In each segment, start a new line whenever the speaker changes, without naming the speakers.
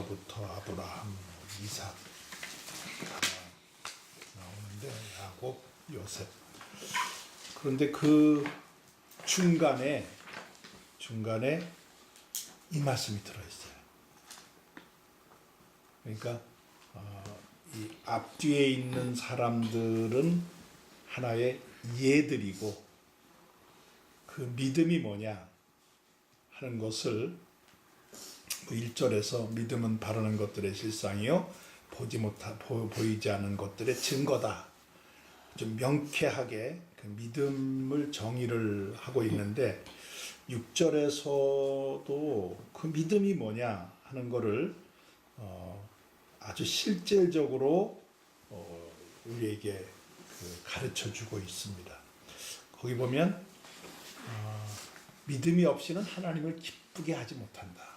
부터 아브라함, 이삭 나오는데 야곱, 요셉. 그런데 그 중간에 이 말씀이 들어있어요. 그러니까 이 앞뒤에 있는 사람들은 하나의 예들이고 그 믿음이 뭐냐 하는 것을 1절에서 믿음은 바라는 것들의 실상이요 보이지 않는 것들의 증거다. 좀 명쾌하게 그 믿음을 정의를 하고 있는데 6절에서도 그 믿음이 뭐냐 하는 것을 아주 실질적으로 우리에게 가르쳐 주고 있습니다. 거기 보면 믿음이 없이는 하나님을 기쁘게 하지 못한다.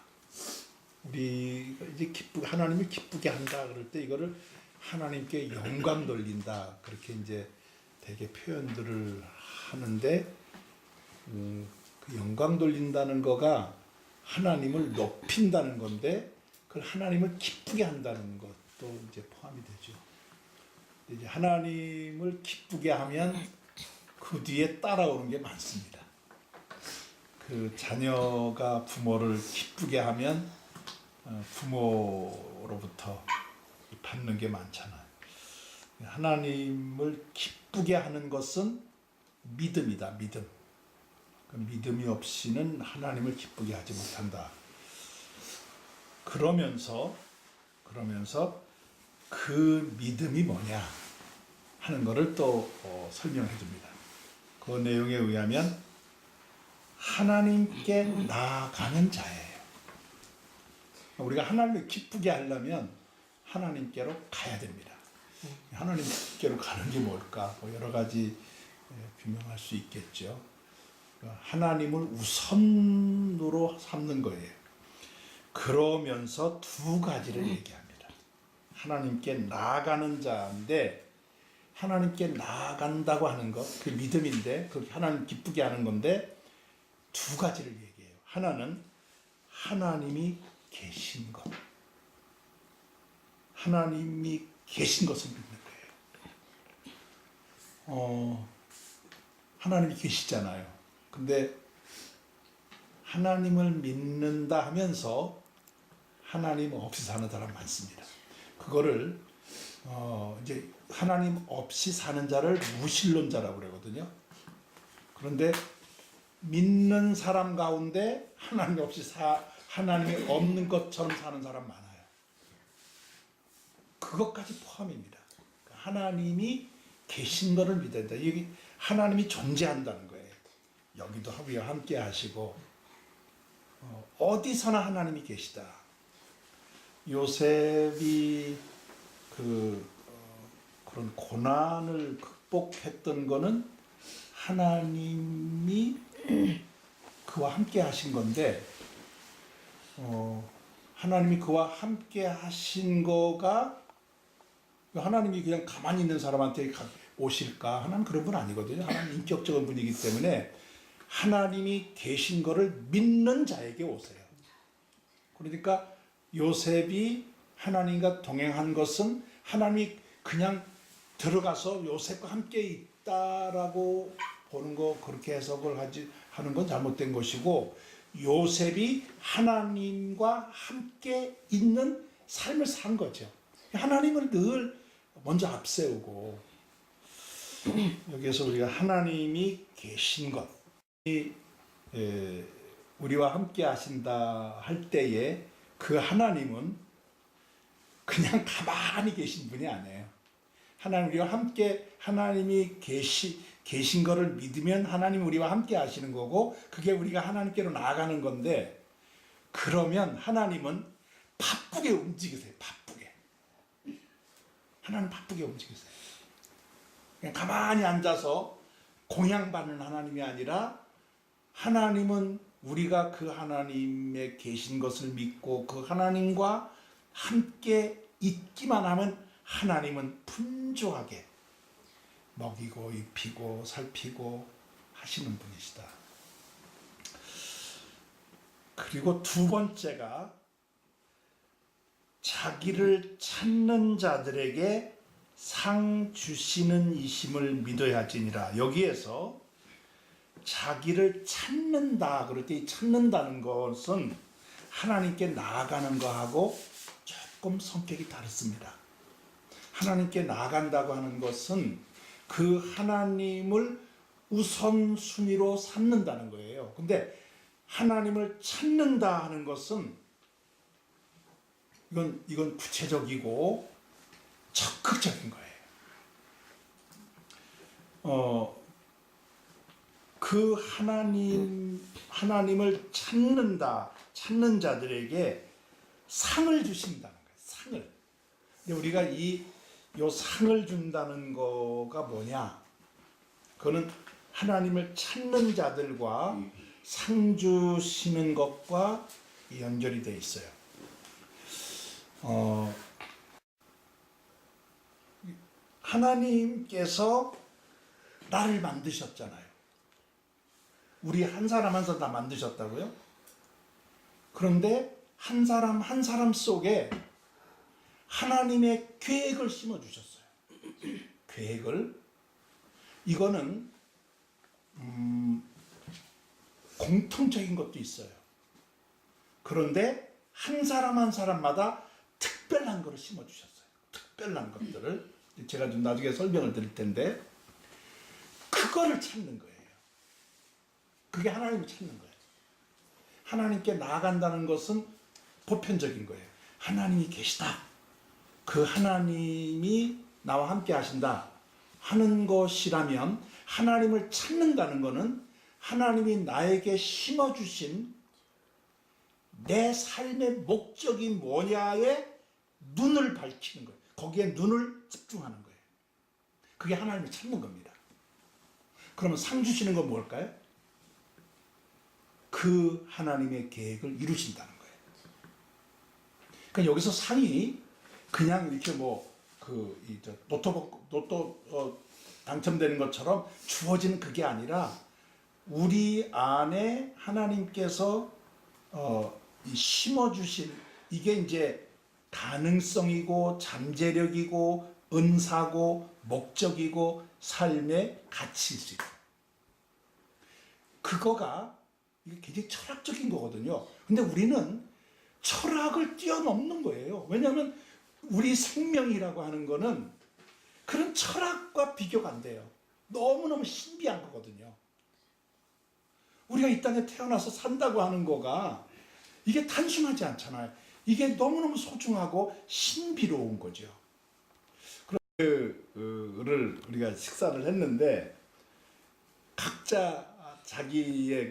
우리가 이제 하나님을 기쁘게 한다 그럴 때 이거를 하나님께 영광 돌린다 그렇게 이제 되게 표현들을 하는데 그 영광 돌린다는 거가 하나님을 높인다는 건데 그걸 하나님을 기쁘게 한다는 것도 이제 포함이 되죠. 이제 하나님을 기쁘게 하면 그 뒤에 따라오는 게 많습니다. 그 자녀가 부모를 기쁘게 하면 부모로부터 받는 게 많잖아요. 하나님을 기쁘게 하는 것은 믿음이다. 믿음. 그 믿음이 없이는 하나님을 기쁘게 하지 못한다. 그러면서 그 믿음이 뭐냐 하는 것을 또 설명해 줍니다. 그 내용에 의하면 하나님께 나아가는 자예요. 우리가 하나님을 기쁘게 하려면 하나님께로 가야 됩니다. 하나님께로 가는 게 뭘까? 여러 가지 규명할 수 있겠죠. 하나님을 우선으로 삼는 거예요. 그러면서 두 가지를 얘기합니다. 하나님께 나아가는 자인데 하나님께 나아간다고 하는 것, 그 믿음인데 그 하나님 기쁘게 하는 건데 두 가지를 얘기해요. 하나는 하나님이 계신 것. 하나님이 계신 것을 믿는 거예요. 하나님이 계시잖아요. 근데 하나님을 믿는다 하면서 하나님 없이 사는 사람 많습니다. 그거를 이제 하나님 없이 사는 자를 무신론자라고 그러거든요. 그런데 믿는 사람 가운데 하나님 없이 하나님이 없는 것처럼 사는 사람 많아요. 그것까지 포함입니다. 하나님이 계신 것을 믿어야 된다. 여기 하나님이 존재한다는 거예요. 여기도 우리와 함께 하시고 어디서나 하나님이 계시다. 요셉이 그런 고난을 극복했던 거는 하나님이 그와 함께 하신 건데 하나님이 그와 함께 하신 거가 하나님이 그냥 가만히 있는 사람한테 오실까? 하나님 그런 분 아니거든요. 하나님 인격적인 분이기 때문에 하나님이 계신 거를 믿는 자에게 오세요. 그러니까 요셉이 하나님과 동행한 것은 하나님이 그냥 들어가서 요셉과 함께 있다라고 보는 거 그렇게 해석을 하는 건 잘못된 것이고 요셉이 하나님과 함께 있는 삶을 산 거죠. 하나님을 늘 먼저 앞세우고 여기에서 우리가 하나님이 계신 것 우리와 함께 하신다 할 때에 그 하나님은 그냥 가만히 계신 분이 아니에요. 하나님 우리와 함께 하나님이 계신 것을 믿으면 하나님 우리와 함께 하시는 거고 그게 우리가 하나님께로 나아가는 건데 그러면 하나님은 바쁘게 움직이세요. 바쁘게. 하나님 바쁘게 움직이세요. 그냥 가만히 앉아서 공양받는 하나님이 아니라 하나님은 우리가 그 하나님의 계신 것을 믿고 그 하나님과 함께 있기만 하면 하나님은 풍족하게 먹이고 입히고 살피고 하시는 분이시다. 그리고 두 번째가 자기를 찾는 자들에게 상 주시는 이심을 믿어야 할지니라. 여기에서 자기를 찾는다 그럴 때 이 찾는다는 것은 하나님께 나아가는 거하고 조금 성격이 다릅니다. 하나님께 나아간다고 하는 것은 그 하나님을 우선순위로 삼는다는 거예요. 근데 하나님을 찾는다 하는 것은 이건 구체적이고 적극적인 거예요. 그 하나님을 찾는 자들에게 상을 주신다는 거예요. 상을. 근데 우리가 요 상을 준다는 거가 뭐냐? 그거는 하나님을 찾는 자들과 상 주시는 것과 연결이 되어 있어요. 하나님께서 나를 만드셨잖아요. 우리 한 사람 한 사람 다 만드셨다고요? 그런데 한 사람 한 사람 속에 하나님의 계획을 심어주셨어요. 계획을. 이거는 공통적인 것도 있어요. 그런데 한 사람 한 사람마다 특별한 것을 심어주셨어요. 특별한 것들을 제가 좀 나중에 설명을 드릴 텐데 그거를 찾는 거예요. 그게 하나님을 찾는 거예요. 하나님께 나아간다는 것은 보편적인 거예요. 하나님이 계시다. 그 하나님이 나와 함께 하신다 하는 것이라면 하나님을 찾는다는 것은 하나님이 나에게 심어주신 내 삶의 목적이 뭐냐에 눈을 밝히는 거예요. 거기에 눈을 집중하는 거예요. 그게 하나님을 찾는 겁니다. 그러면 상 주시는 건 뭘까요? 그 하나님의 계획을 이루신다는 거예요. 그러니까 여기서 상이 그냥 이렇게 로또 당첨되는 것처럼 주어지는 그게 아니라 우리 안에 하나님께서 심어주신 이게 이제 가능성이고 잠재력이고 은사고 목적이고 삶의 가치일 수 있어요. 그거가 이게 굉장히 철학적인 거거든요. 근데 우리는 철학을 뛰어넘는 거예요. 왜냐하면 우리 생명이라고 하는 거는 그런 철학과 비교가 안 돼요. 너무너무 신비한 거거든요. 우리가 이 땅에 태어나서 산다고 하는 거가 이게 단순하지 않잖아요. 이게 너무너무 소중하고 신비로운 거죠. 그를 우리가 식사를 했는데 각자 자기의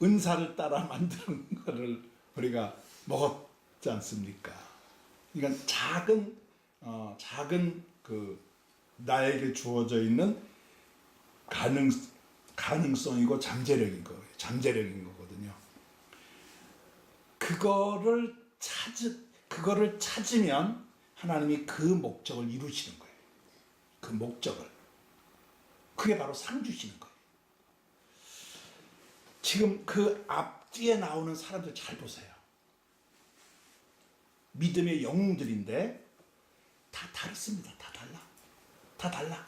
은사를 따라 만드는 거를 우리가 먹었지 않습니까? 그러니까 작은 나에게 주어져 있는 가능성이고 잠재력인 거거든요. 그거를 찾으면 하나님이 그 목적을 이루시는 거예요. 그 목적을. 그게 바로 상 주시는 거예요. 지금 그 앞뒤에 나오는 사람들 잘 보세요. 믿음의 영웅들인데 다 다릅니다. 다 달라.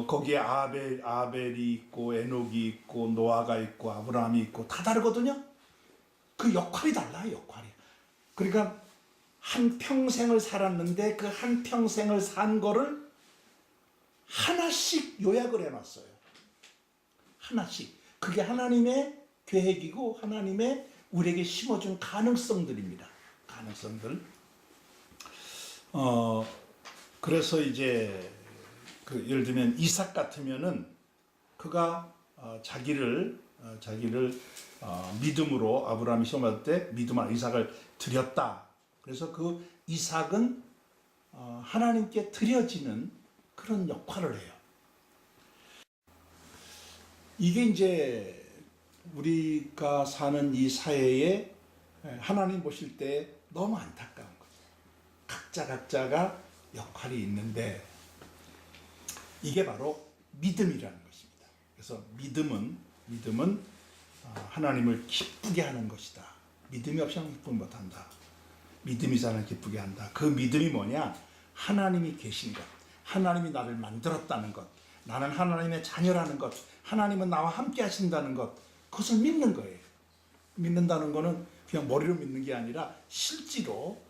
거기에 아벨이 있고 에녹이 있고 노아가 있고 아브라함이 있고 다 다르거든요. 그 역할이 달라요. 역할이. 그러니까 한 평생을 살았는데 그 한 평생을 산 거를 하나씩 요약을 해놨어요. 하나씩. 그게 하나님의 계획이고 하나님의 우리에게 심어준 가능성들입니다. 가능성들. 그래서 이제 예를 들면 이삭 같으면은 그가 자기를 믿음으로 아브라함이 시험할 때 믿음으로 이삭을 드렸다. 그래서 그 이삭은 하나님께 드려지는 그런 역할을 해요. 이게 이제 우리가 사는 이 사회에 하나님 보실 때 너무 안타까운 거죠. 각자가 역할이 있는데 이게 바로 믿음이라는 것입니다. 그래서 믿음은 하나님을 기쁘게 하는 것이다. 믿음이 없이는 기쁘게 못한다. 믿음이 사람을 기쁘게 한다. 그 믿음이 뭐냐? 하나님이 계신 것, 하나님이 나를 만들었다는 것, 나는 하나님의 자녀라는 것, 하나님은 나와 함께 하신다는 것, 그것을 믿는 거예요. 믿는다는 것은 그냥 머리로 믿는 게 아니라 실제로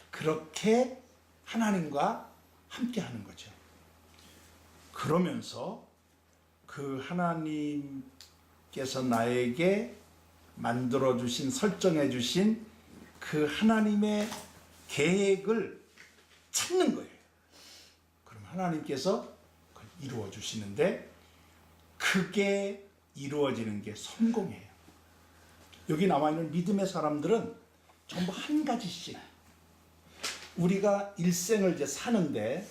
그렇게 하나님과 함께 하는 거죠. 그러면서 그 하나님께서 나에게 만들어주신, 설정해주신 그 하나님의 계획을 찾는 거예요. 그럼 하나님께서 그걸 이루어주시는데 그게 이루어지는 게 성공이에요. 여기 나와있는 믿음의 사람들은 전부 한 가지씩, 우리가 일생을 이제 사는데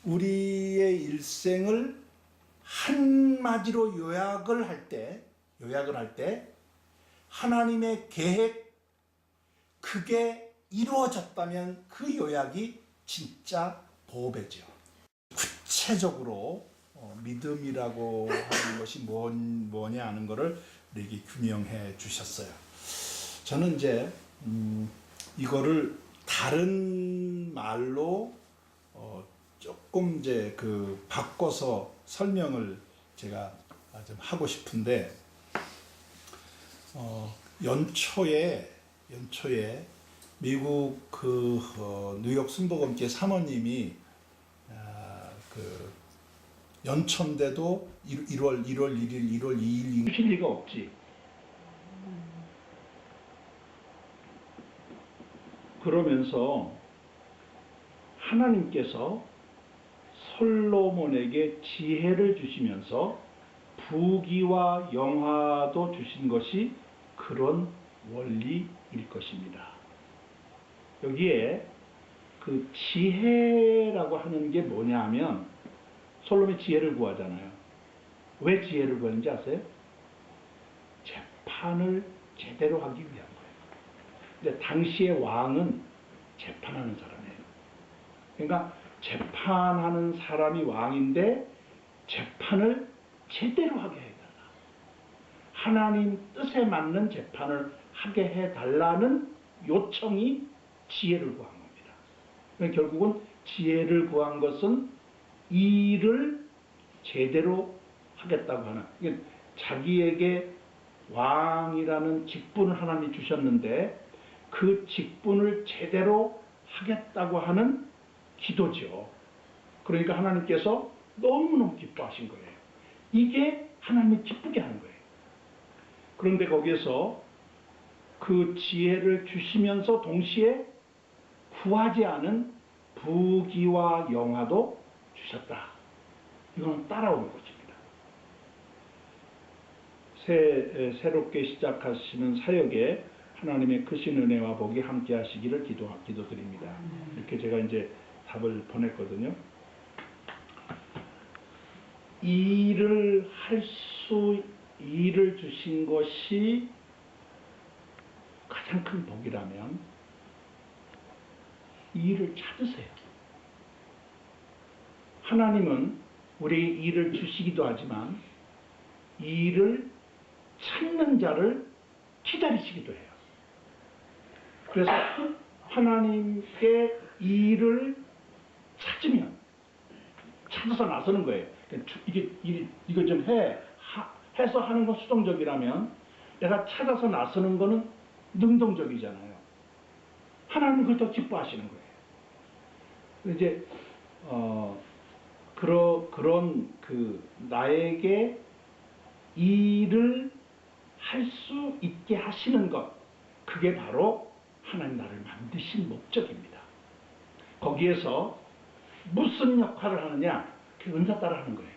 우리의 일생을 한마디로 요약을 할 때 하나님의 계획, 그게 이루어졌다면 그 요약이 진짜 보배죠. 구체적으로 믿음이라고 하는 것이 뭐냐 하는 것을 우리에게 규명해 주셨어요. 저는 이제 이거를 다른 말로 조금 이제 바꿔서 설명을 제가 좀 하고 싶은데, 연초에 미국 뉴욕 순복음교회 사모님이 연초인데도 1월 1일, 1월 2일 쉴 리가 없지. 그러면서 하나님께서 솔로몬에게 지혜를 주시면서 부귀와 영화도 주신 것이 그런 원리일 것입니다. 여기에 그 지혜라고 하는 게 뭐냐 하면, 솔로몬이 지혜를 구하잖아요. 왜 지혜를 구하는지 아세요? 재판을 제대로 하기 위한 거예요. 근데 당시의 왕은 재판하는 사람이에요. 그러니까 재판하는 사람이 왕인데 재판을 제대로 하게 해달라. 하나님 뜻에 맞는 재판을 하게 해달라는 요청이 지혜를 구한 겁니다. 그러니까 결국은 지혜를 구한 것은 일을 제대로 하겠다고 하는, 그러니까 자기에게 왕이라는 직분을 하나님이 주셨는데 그 직분을 제대로 하겠다고 하는 기도죠. 그러니까 하나님께서 너무너무 기뻐하신 거예요. 이게 하나님이 기쁘게 하는 거예요. 그런데 거기에서 그 지혜를 주시면서 동시에 구하지 않은 부귀와 영화도 주셨다. 이건 따라오는 것입니다. 새롭게 시작하시는 사역에 하나님의 크신 은혜와 복이 함께 하시기를 기도드립니다. 이렇게 제가 이제 답을 보냈거든요. 일을 주신 것이 가장 큰 복이라면 일을 찾으세요. 하나님은 우리에게 일을 주시기도 하지만 일을 찾는 자를 기다리시기도 해요. 그래서 하나님께 일을 찾아서 나서는 거예요. 이거 좀 해서 하는 건 수동적이라면 내가 찾아서 나서는 거는 능동적이잖아요. 하나님은 그걸 더 기뻐하시는 거예요. 이제 그런 나에게 일을 할 수 있게 하시는 것, 그게 바로 하나님 나를 만드신 목적입니다. 거기에서 무슨 역할을 하느냐, 그 은사 따라 하는 거예요.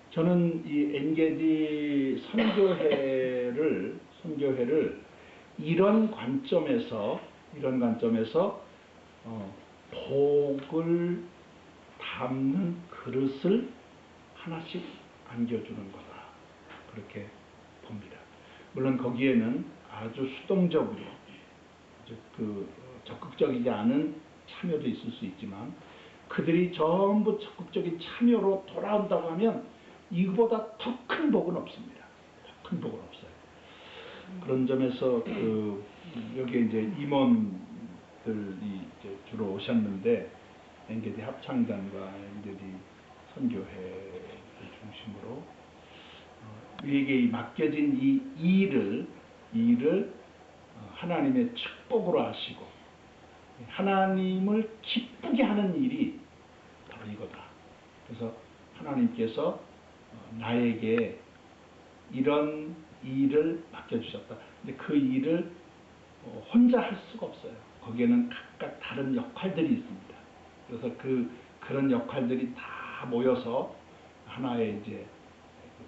저는 이 엔게디 선교회를 이런 관점에서 복을 담는 그릇을 하나씩 안겨주는 거다, 그렇게 봅니다. 물론 거기에는 아주 수동적으로, 아주 적극적이지 않은 참여도 있을 수 있지만, 그들이 전부 적극적인 참여로 돌아온다고 하면 이거보다 더 큰 복은 없습니다. 더 큰 복은 없어요. 그런 점에서 여기 이제 임원들이 이제 주로 오셨는데 엔게디 합창단과 엔게디 선교회를 중심으로 우리에게 맡겨진 이 일을 하나님의 축복으로 하시고 하나님을 기쁘게 하는 일이 바로 이거다. 그래서 하나님께서 나에게 이런 일을 맡겨주셨다. 근데 그 일을 혼자 할 수가 없어요. 거기에는 각각 다른 역할들이 있습니다. 그래서 그런 역할들이 다 모여서 하나의 이제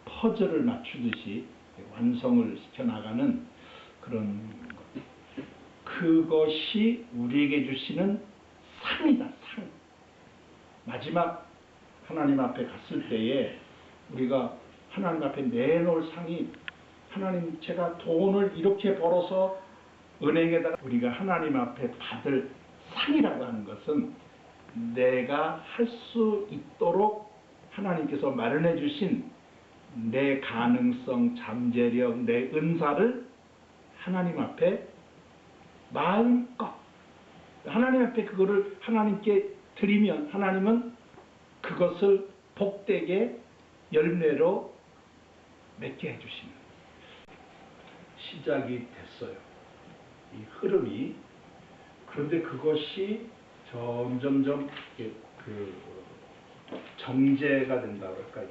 퍼즐을 맞추듯이 완성을 시켜나가는 그런 것. 그것이 우리에게 주시는 상이다, 상. 마지막 하나님 앞에 갔을 때에 우리가 하나님 앞에 내놓을 상이 하나님 제가 돈을 이렇게 벌어서 은행에다가 우리가 하나님 앞에 받을 상이라고 하는 것은 내가 할 수 있도록 하나님께서 마련해 주신 내 가능성, 잠재력, 내 은사를 하나님 앞에 마음껏 하나님 앞에 그거를 하나님께 드리면 하나님은 그것을 복되게 열매로 맺게 해주시는 시작이 됐어요. 이 흐름이. 그런데 그것이 점점점 정제가 된다고 할까요?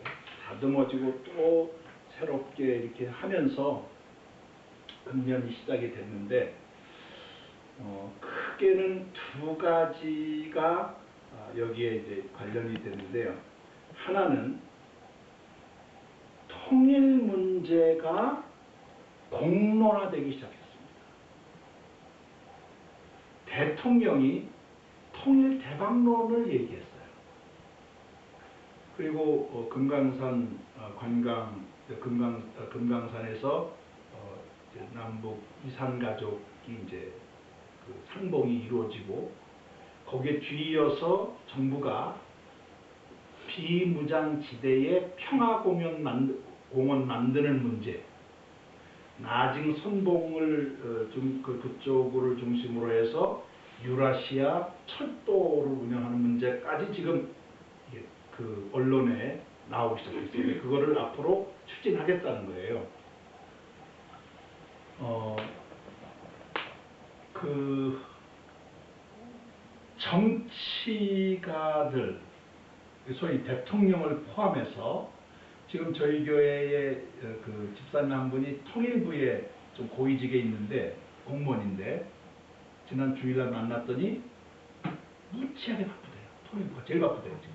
다듬어지고 또 새롭게 이렇게 하면서 금년이 시작이 됐는데 크게는 두 가지가 여기에 이제 관련이 되는데요. 하나는 통일 문제가 공론화되기 시작했습니다. 대통령이 통일 대박론을 얘기했어요. 그리고 금강산 금강산에서 남북 이산 가족이 이제 그 상봉이 이루어지고 거기에 뒤이어서 정부가 비무장지대에 평화공원 만드는 문제, 나징 선봉을 그쪽을 중심으로 해서 유라시아 철도를 운영하는 문제까지 지금 그 언론에 나오기 시작했어요. 그거를 앞으로 추진하겠다는 거예요. 그 정치가들, 소위 대통령을 포함해서 지금 저희 교회의 그 집사님 한 분이 통일부에 좀 고위직에 있는데 공무원인데 지난 주일날 만났더니 무지하게 바쁘대요. 통일부가 제일 바쁘대요 지금.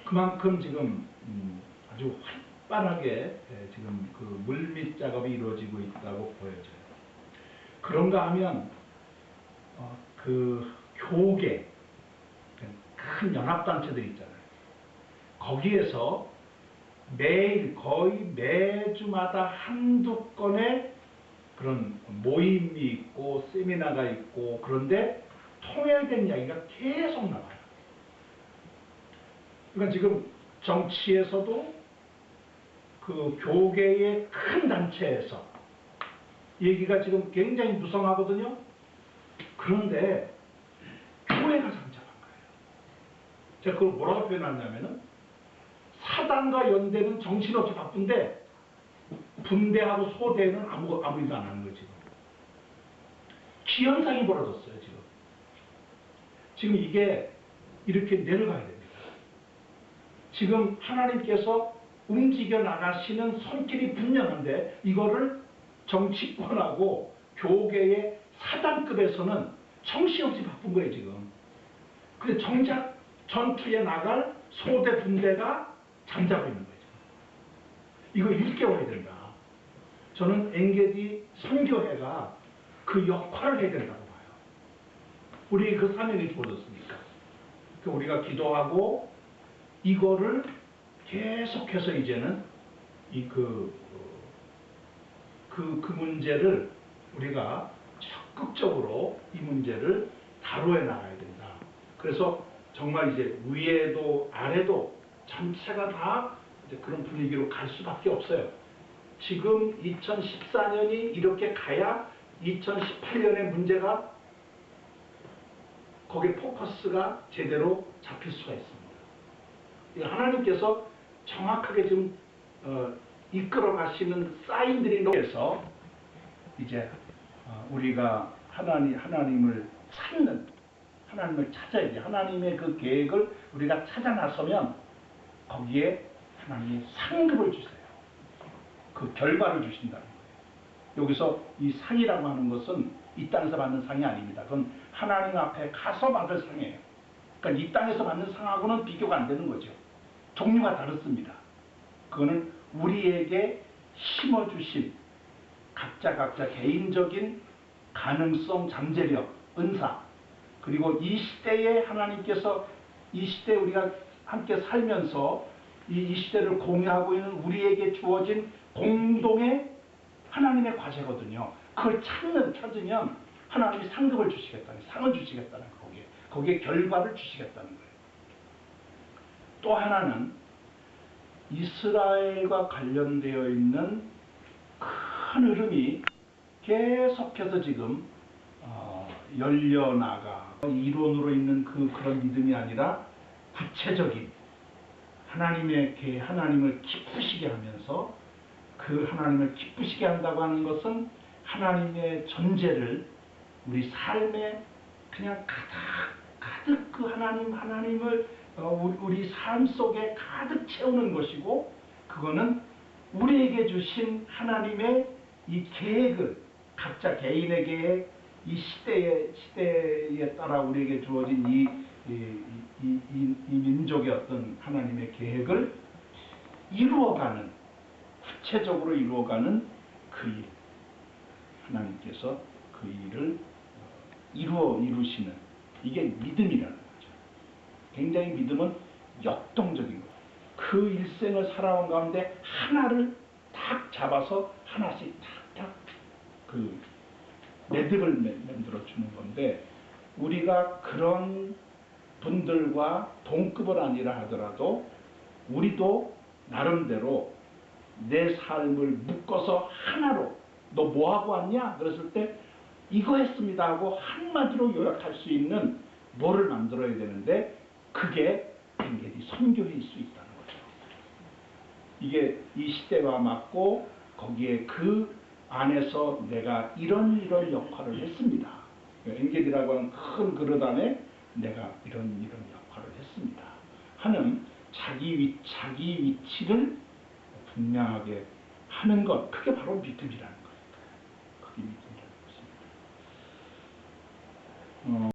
그만큼 지금 아주 활발하게 지금 그 물밑 작업이 이루어지고 있다고 보여져요. 그런가 하면 그 교계 큰 연합단체들 있잖아요. 거기에서 매일 거의 매주마다 한두 건의 그런 모임이 있고 세미나가 있고 그런데 통일된 이야기가 계속 나와요. 그러니까 지금 정치에서도 그 교계의 큰 단체에서 얘기가 지금 굉장히 무성하거든요. 그런데 교회가 잠잠한 거예요. 제가 그걸 뭐라고 표현하냐면은 사단과 연대는 정신없이 바쁜데 분대하고 소대는 아무 일도 안 하는 거예요. 기현상이 벌어졌어요. 지금 이게 이렇게 내려가야 됩니다. 지금 하나님께서 움직여 나가시는 손길이 분명한데 이거를 정치권하고 교계의 사단급에서는 정신없이 바쁜 거예요 지금. 근데 정작 전투에 나갈 소대 분대가 잠자고 있는 거죠. 이거 일깨워야 된다. 저는 엔게디 선교회가 그 역할을 해야 된다고 봐요. 우리 그 사명이 주어졌으니까. 우리가 기도하고 이거를 계속해서 이제는 그 문제를 우리가 적극적으로 이 문제를 다루어 나가야 된다. 그래서 정말 이제 위에도 아래도 전체가 다 이제 그런 분위기로 갈 수밖에 없어요. 지금 2014년이 이렇게 가야 2018년의 문제가 거기에 포커스가 제대로 잡힐 수가 있습니다. 하나님께서 정확하게 지금 이끌어 가시는 사인들이 너에서 이제 우리가 하나님을 찾는, 하나님을 찾아야 돼. 하나님의 그 계획을 우리가 찾아 나서면 거기에 하나님이 상급을 주세요. 그 결과를 주신다는 거예요. 여기서 이 상이라고 하는 것은 이 땅에서 받는 상이 아닙니다. 그건 하나님 앞에 가서 받을 상이에요. 그러니까 이 땅에서 받는 상하고는 비교가 안 되는 거죠. 종류가 다릅니다. 그거는 우리에게 심어주신 각자 개인적인 가능성, 잠재력, 은사, 그리고 이 시대에 하나님께서 이 시대에 우리가 함께 살면서 이 시대를 공유하고 있는 우리에게 주어진 공동의 하나님의 과제거든요. 그걸 찾으면 하나님이 상급을 주시겠다는, 상을 주시겠다는 거기에 결과를 주시겠다는 거예요. 또 하나는 이스라엘과 관련되어 있는 큰 흐름이 계속해서 지금 열려나가 이론으로 있는 그런 믿음이 아니라 구체적인 하나님을 기쁘시게 하면서 그 하나님을 기쁘시게 한다고 하는 것은 하나님의 존재를 우리 삶에 그냥 가득 그 하나님을 우리 삶 속에 가득 채우는 것이고, 그거는 우리에게 주신 하나님의 이 계획을 각자 개인의 계획, 이 시대에 따라 우리에게 주어진 이 민족의 어떤 하나님의 계획을 이루어가는, 구체적으로 이루어가는 그 일, 하나님께서 그 일을 이루시는, 이게 믿음이라는 거죠. 굉장히 믿음은 역동적인 거예요. 그 일생을 살아온 가운데 하나를 딱 잡아서 하나씩 탁탁 그 매듭을 만들어 주는 건데, 우리가 그런 분들과 동급은 아니라 하더라도 우리도 나름대로 내 삶을 묶어서 하나로, 너 뭐하고 왔냐? 그랬을 때 이거 했습니다 하고 한마디로 요약할 수 있는 뭐를 만들어야 되는데, 그게 뱅게디 선교일 수 있다는 거죠. 이게 이 시대와 맞고 거기에 그 안에서 내가 이런 역할을 했습니다. 뱅게디라고 하는 큰 그릇 안에 내가 이런 역할을 했습니다 하는 자기 위치를 분명하게 하는 것, 그게 바로 믿음이라는 거예요.